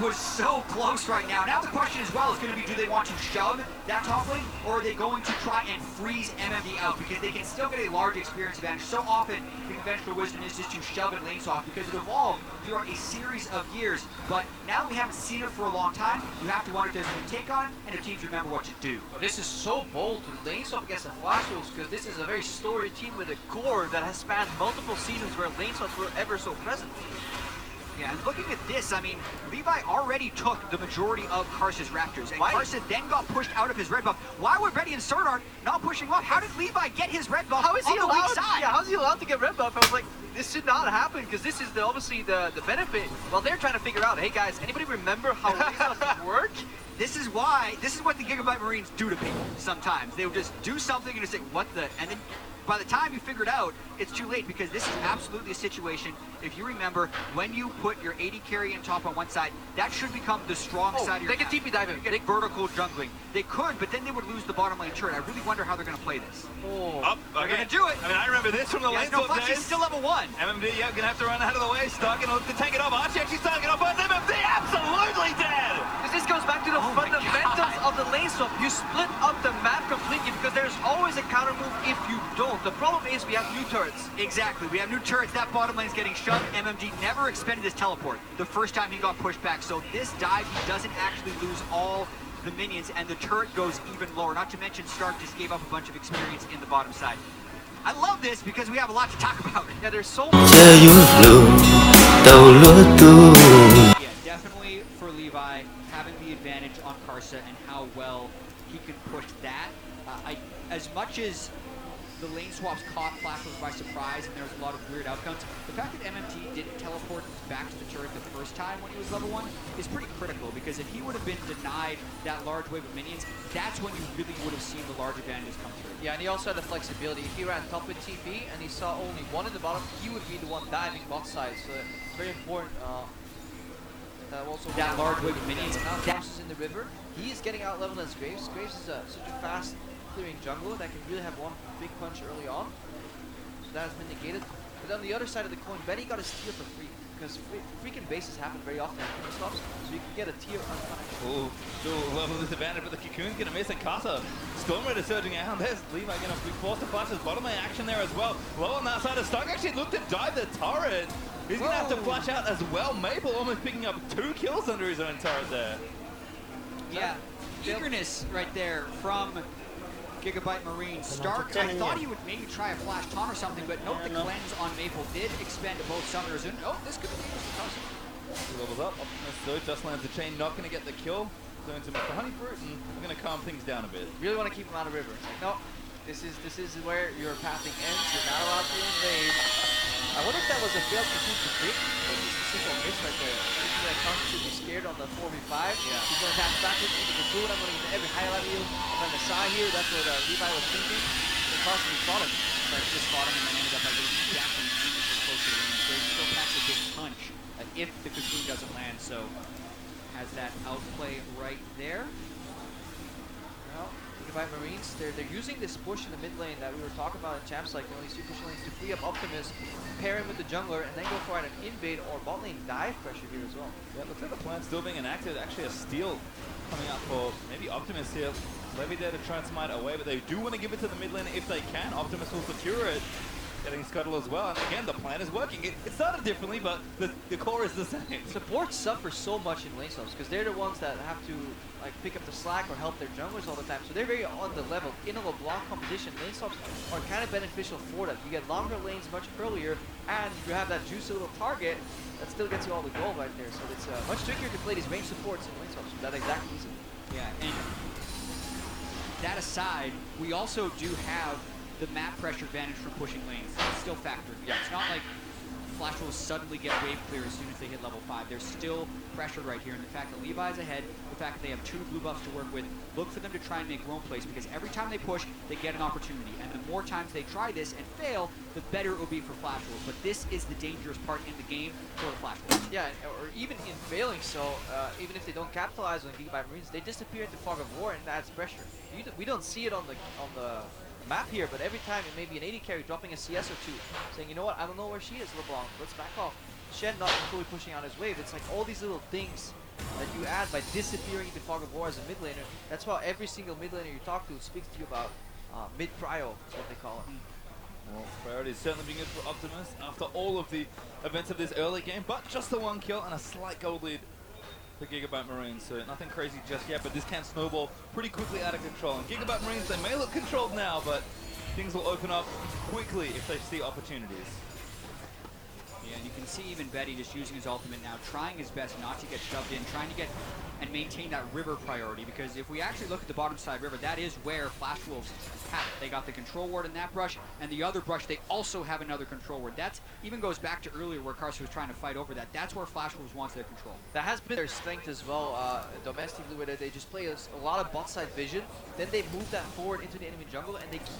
was so close right now. Now the question as well is going to be, do they want to shove that top lane, or are they going to try and freeze MMD out? Because they can still get a large experience advantage. So often, the conventional wisdom is just to shove and lane swap because it evolved throughout a series of years. But now that we haven't seen it for a long time, you have to wonder if there's a new take on, and if teams remember what to do. This is so bold to lane swap against the Flash Wolves, because this is a very storied team with a core that has spanned multiple seasons where lane swaps were ever so present. Yeah, and looking at this, I mean, Levi already took the majority of Karsa's Raptors, and Karsa then got pushed out of his red buff. Why were Betty and Serdar not pushing up? How did Levi get his red buff How is he on the weak allowed? side? Yeah, how is he allowed to get red buff? I was like, this should not happen, because this is obviously the benefit. Well, they're trying to figure out, hey guys, anybody remember how lane swaps work? This is what the Gigabyte Marines do to people sometimes. They will just do something and just say, what the, and then by the time you figure it out, it's too late, because this is absolutely a situation, if you remember, when you put your AD carry and top on one side, that should become the strong side of your they can TP dive him. Get vertical jungling. They could, but then they would lose the bottom lane turret. I really wonder how they're going to play this. They're going to do it. I mean, I remember this from the lane swap Flash is days. still level 1. MMD, yeah, gonna have to run out of the way. Stark gonna look to take it off. Archie actually starting it off, but MMD absolutely dead! Because this goes back to the fundamentals of the lane swap. You split up the map completely, because there's always a counter move if you don't. The problem is we have new turrets. Exactly, we have new turrets. That bottom lane's getting shoved. MMD never expended his teleport the first time he got pushed back, so this dive, he doesn't actually lose all the minions, and the turret goes even lower. Not to mention Stark just gave up a bunch of experience in the bottom side. I love this because we have a lot to talk about. Yeah, there's so Yeah, definitely for Levi, having the advantage on Karsa and how well he can push that. As much as the lane swaps caught Flash Wolves by surprise and there was a lot of weird outcomes, the fact that MMT didn't teleport back to the turret the first time when he was level 1 is pretty critical, because if he would have been denied that large wave of minions, that's when you really would have seen the large advantages come through. Yeah, and he also had the flexibility. If he ran top with TP and he saw only one in the bottom, he would be the one diving bot side. So very important. That also that large wave of minions. Now Kraus is in the river. He is getting out leveled as Graves. Graves is such a fast clearing jungler that can really have one big punch early on. So that has been negated. But on the other side of the coin, Benny got a steal for free, because freaking bases happen very often in stops, so you can get a tier unpunished. Oh, still level disadvantage, but the Cocoon's gonna miss it. Casa, Storm Raider surging out. There's Levi gonna be forced to flash his bottom lane action there as well. Low on that side of Stark actually looked to dive the turret. He's gonna have to flash out as well. Maple almost picking up 2 kills under his own turret there. Yeah, eagerness right there from Gigabyte Marine. Stark, I thought he would maybe try a flash taunt or something, but note the cleanse on Maple did expend both summoners. And oh, this could be dangerous for Carson. He levels up. Optimus though just lands the chain, not gonna get the kill. Going to Mr. Honeyfruit, and we're gonna calm things down a bit. Really want to keep him out of river. Like, no, this is where your pathing ends. You're not allowed to invade. I wonder if that was a failed pursuit to pick, or just a single miss right there. I think that Kong should be scared on the 4v5. Yeah. He's going to pass backwards into the food. I'm going to get every highlight of you. I'm on the side here. That's what Levi was thinking. And possibly fought him. But just fought him and then ended up by getting down from closer to him. So he still packs a big punch if the cocoon doesn't land. So has that outplay right there. Well, Gigabyte Marines, they're using this push in the mid lane that we were talking about in Champs, like these two push lanes to free up Optimus, pair him with the jungler, and then go for an invade or bot lane dive pressure here as well. Yeah, looks like the plan's still being enacted. Actually, a steal coming out for maybe Optimus here. Levy there to try and smite away, but they do want to give it to the mid lane if they can. Optimus will secure it. Getting Scuttle as well, and again, the plan is working. It started differently, but the core is the same. Supports suffer so much in lane swaps, because they're the ones that have to like pick up the slack or help their junglers all the time, so they're very on the level. In a LeBlanc composition, lane swaps are kind of beneficial for that. You get longer lanes much earlier, and you have that juicy little target that still gets you all the gold right there, so it's much trickier to play these range supports in lane swaps for that exact reason. Yeah, and that aside, we also do have the map pressure advantage from pushing lanes. It's still factored. Yeah, it's not like Flash will suddenly get wave clear as soon as they hit level 5. They're still pressured right here, and the fact that Levi's ahead, the fact that they have 2 blue buffs to work with, look for them to try and make roam plays, because every time they push, they get an opportunity, and the more times they try this and fail, the better it will be for Flash Wolves. But this is the dangerous part in the game for the Flash Wolves. Yeah, or even in failing so, even if they don't capitalize on Gigabyte Marines, they disappear into Fog of War, and that's pressure. We don't see it on the map here, but every time it may be an AD carry dropping a CS or 2, saying, you know what, I don't know where she is, LeBlanc, let's back off. Shen not fully pushing out his wave. It's like all these little things that you add by disappearing into Fog of War as a mid laner. That's why every single mid laner you talk to speaks to you about mid-prio, is what they call it. Well, priority is certainly being good for Optimus after all of the events of this early game, but just the 1 kill and a slight gold lead for Gigabyte Marines, so nothing crazy just yet, but this can snowball pretty quickly out of control. And Gigabyte Marines, they may look controlled now, but things will open up quickly if they see opportunities. Yeah, and you can see even Betty just using his ultimate now, trying his best not to get shoved in, trying to get and maintain that river priority, because if we actually look at the bottom side river, that is where Flash Wolves have it. They got the control ward in that brush, and the other brush, they also have another control ward. That even goes back to earlier where Carson was trying to fight over that. That's where Flash Wolves wants their control. That has been their strength as well, domestically, where they just play a lot of bot side vision, then they move that forward into the enemy jungle, and they keep